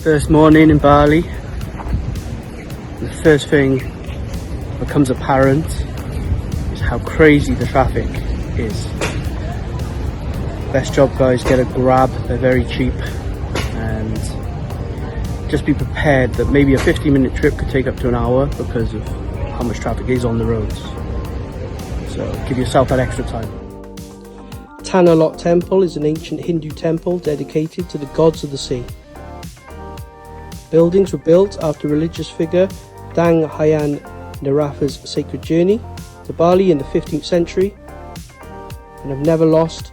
First morning in Bali. The first thing that becomes apparent is how crazy the traffic is. Best job, guys, get a Grab, they're very cheap, and just be prepared that maybe a 15-minute trip could take up to an hour because of how much traffic is on the roads. So give yourself that extra time. Tanah Lot Temple is an ancient Hindu temple dedicated to the gods of the sea. Buildings were built after religious figure Dang Hyang Narafa's sacred journey to Bali in the 15th century and have never lost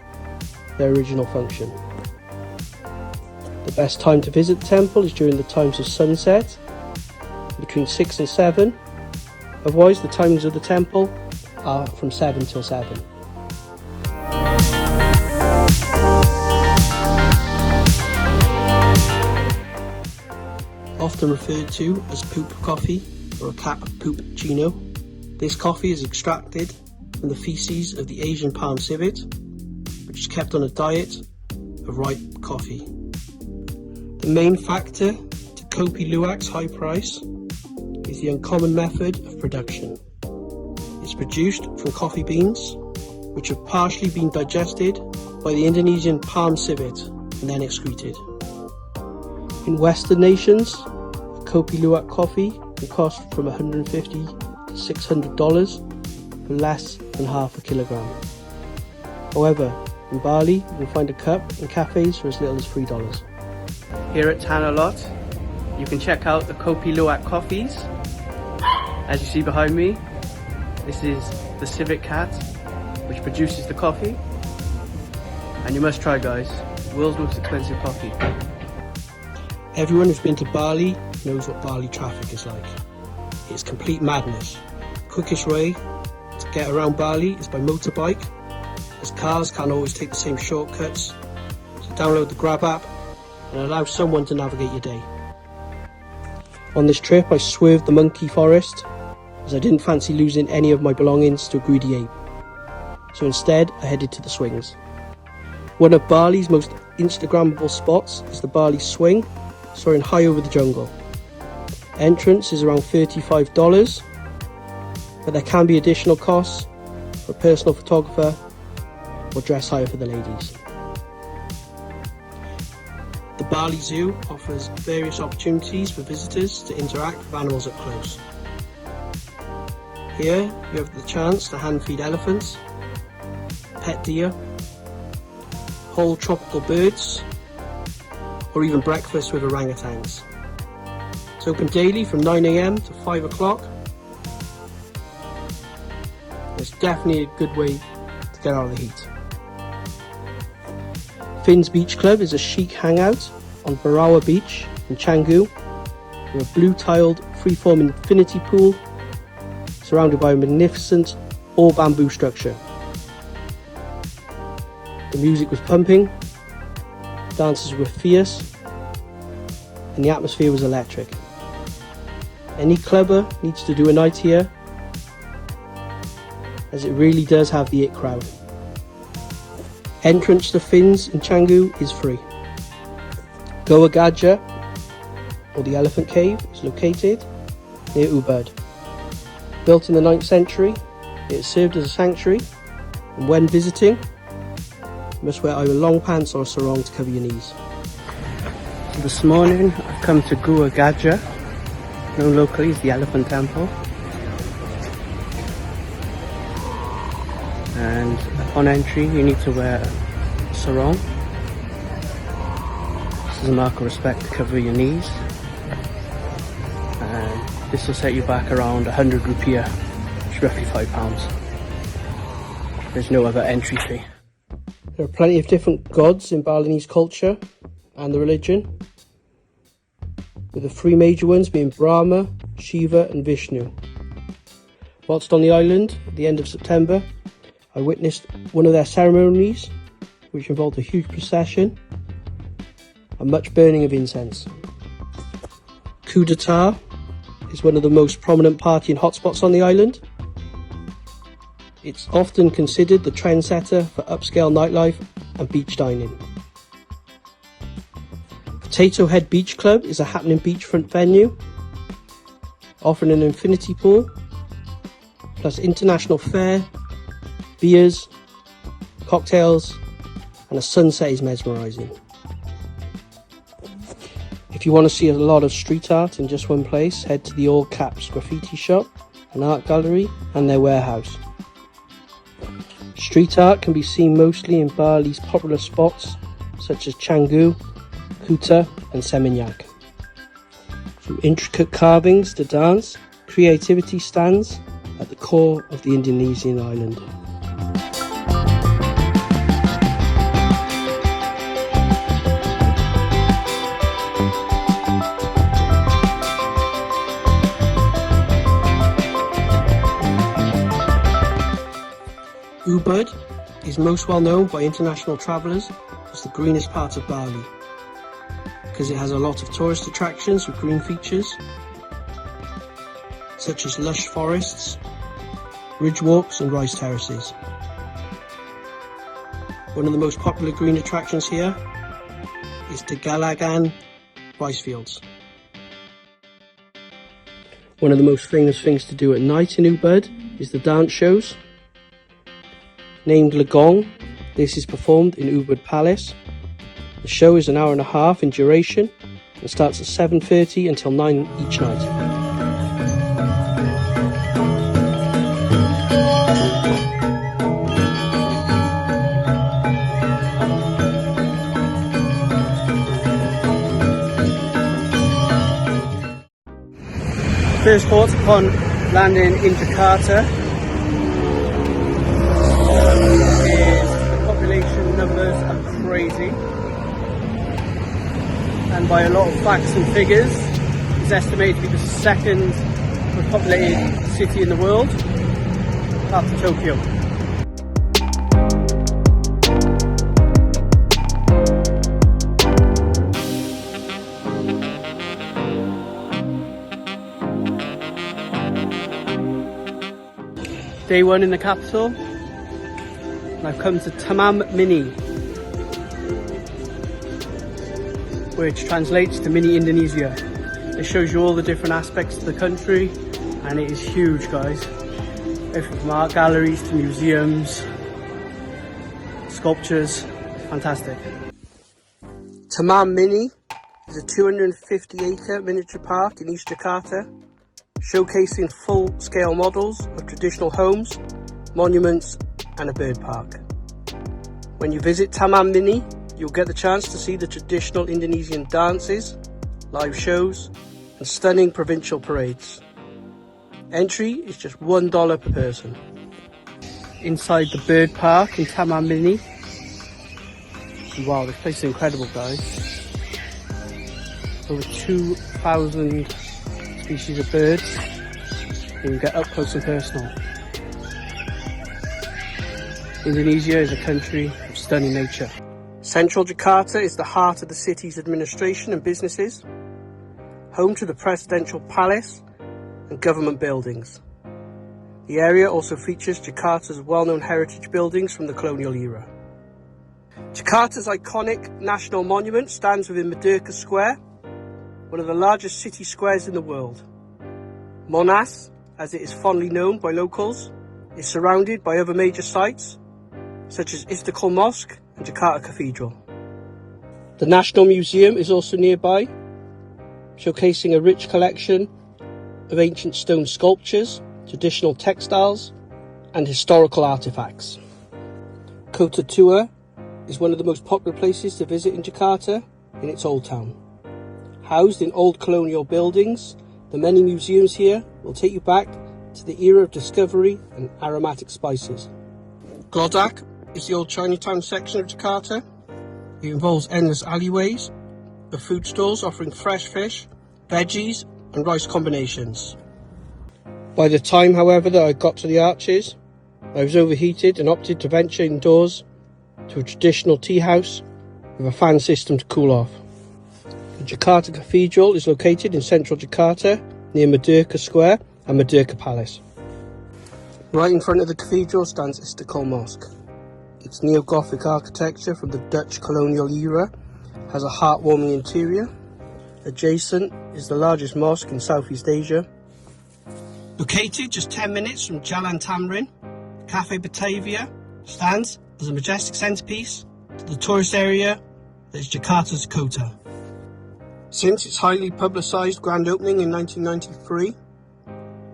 their original function. The best time to visit the temple is during the times of sunset, between 6 and 7. Otherwise, the timings of the temple are from 7 till 7. Often referred to as poop coffee or a cap cappuccino, this coffee is extracted from the feces of the Asian palm civet, which is kept on a diet of ripe coffee. The main factor to Kopi Luwak's high price is the uncommon method of production. It's produced from coffee beans, which have partially been digested by the Indonesian palm civet and then excreted. In Western nations, Kopi Luwak coffee can cost from $150 to $600 for less than half a kilogram. However, in Bali, you can find a cup in cafes for as little as $3. Here at Tanah Lot, you can check out the Kopi Luwak coffees. As you see behind me, this is the civet cat which produces the coffee. And you must try, guys, world's most expensive coffee. Everyone who's been to Bali knows what Bali traffic is like. It's complete madness. The quickest way to get around Bali is by motorbike, as cars can't always take the same shortcuts. So download the Grab app and allow someone to navigate your day. On this trip I swerved the monkey forest as I didn't fancy losing any of my belongings to a greedy ape. So instead I headed to the swings. One of Bali's most Instagrammable spots is the Bali Swing, soaring high over the jungle. Entrance is around $35, but there can be additional costs for a personal photographer or dress hire for the ladies. The Bali Zoo offers various opportunities for visitors to interact with animals up close. Here you have the chance to hand feed elephants, pet deer, whole tropical birds, or even breakfast with orangutans. It's open daily from 9 AM to 5 o'clock. It's definitely a good way to get out of the heat. Finn's Beach Club is a chic hangout on Barawa Beach in Canggu, with a blue-tiled freeform infinity pool surrounded by a magnificent all-bamboo structure. The music was pumping, dances were fierce, and the atmosphere was electric. Any clubber needs to do a night here, as it really does have the it crowd. Entrance to Finn's in Canggu is free. Goa Gadja, or the Elephant Cave, is located near Ubud. Built in the 9th century, it served as a sanctuary, and when visiting, you must wear either long pants or a sarong to cover your knees. This morning I've come to Goa Gadja, known locally as the Elephant Temple. And upon entry you need to wear a sarong. This is a mark of respect to cover your knees. And this will set you back around 100 rupiah, which is roughly £5. There's no other entry fee. There are plenty of different gods in Balinese culture and the religion, with the three major ones being Brahma, Shiva and Vishnu. Whilst on the island at the end of September, I witnessed one of their ceremonies, which involved a huge procession and much burning of incense. Coup d'etat is one of the most prominent partying hotspots on the island. It's often considered the trendsetter for upscale nightlife and beach dining. Potato Head Beach Club is a happening beachfront venue, offering an infinity pool, plus international fare, beers, cocktails, and a sunset is mesmerising. If you want to see a lot of street art in just one place, head to the All Caps graffiti shop, an art gallery, and their warehouse. Street art can be seen mostly in Bali's popular spots such as Canggu, Kuta and Seminyak. From intricate carvings to dance, creativity stands at the core of the Indonesian island. Ubud is most well known by international travellers as the greenest part of Bali, because it has a lot of tourist attractions with green features such as lush forests, ridge walks and rice terraces. One of the most popular green attractions here is the Galagan rice fields. One of the most famous things to do at night in Ubud is the dance shows. Named Legong, this is performed in Ubud Palace. The show is an hour and a half in duration and starts at 7:30 until 9 each night. First port upon landing in Jakarta is the population numbers are crazy, and by a lot of facts and figures it's estimated to be the second most populated city in the world after Tokyo. Day one in the capital, and I've come to Taman Mini, which translates to Mini Indonesia. It shows you all the different aspects of the country, and it is huge, guys. Everything from art galleries to museums, sculptures, fantastic. Taman Mini is a 250-acre miniature park in East Jakarta, showcasing full-scale models of traditional homes, monuments and a bird park. When you visit Taman Mini, you'll get the chance to see the traditional Indonesian dances, live shows and stunning provincial parades. Entry is just $1 per person. Inside the bird park in Taman Mini, wow, this place is incredible, guys. Over 2,000 species of birds. You can get up close and personal. Indonesia is a country of stunning nature. Central Jakarta is the heart of the city's administration and businesses, home to the presidential palace and government buildings. The area also features Jakarta's well-known heritage buildings from the colonial era. Jakarta's iconic national monument stands within DwK&x Square, one of the largest city squares in the world. Monas, as it is fondly known by locals, is surrounded by other major sites such as Istiqlal Mosque and Jakarta Cathedral. The National Museum is also nearby, showcasing a rich collection of ancient stone sculptures, traditional textiles and historical artifacts. Kota Tua is one of the most popular places to visit in Jakarta in its old town. Housed in old colonial buildings, the many museums here will take you back to the era of discovery and aromatic spices. Glodok is the old Chinatown section of Jakarta. It involves endless alleyways of food stalls offering fresh fish, veggies and rice combinations. By the time, however, that I got to the arches, I was overheated and opted to venture indoors to a traditional tea house with a fan system to cool off. The Jakarta Cathedral is located in central Jakarta near DwK&x Square and DwK&x Palace. Right in front of the cathedral stands Istiqlal Mosque. Its neo-Gothic architecture from the Dutch colonial era has a heartwarming interior. Adjacent is the largest mosque in Southeast Asia. Located just 10 minutes from Jalan Tamrin, Cafe Batavia stands as a majestic centrepiece to the tourist area that is Jakarta's Kota. Since its highly publicised grand opening in 1993,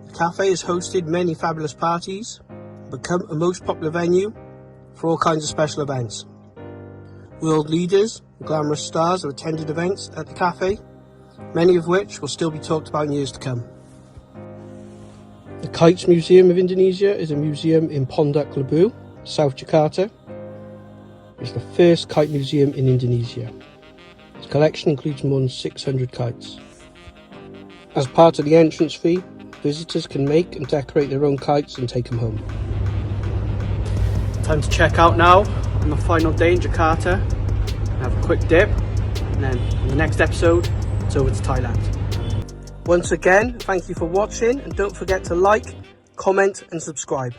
the cafe has hosted many fabulous parties and become a most popular venue for all kinds of special events. World leaders and glamorous stars have attended events at the cafe, many of which will still be talked about in years to come. The Kite Museum of Indonesia is a museum in Pondok Labu, South Jakarta. It's the first kite museum in Indonesia. Its collection includes more than 600 kites. As part of the entrance fee, visitors can make and decorate their own kites and take them home. Time to check out now on the final day in Jakarta. Have a quick dip, and then in the next episode, it's over to Thailand. Once again, thank you for watching, and don't forget to like, comment and subscribe.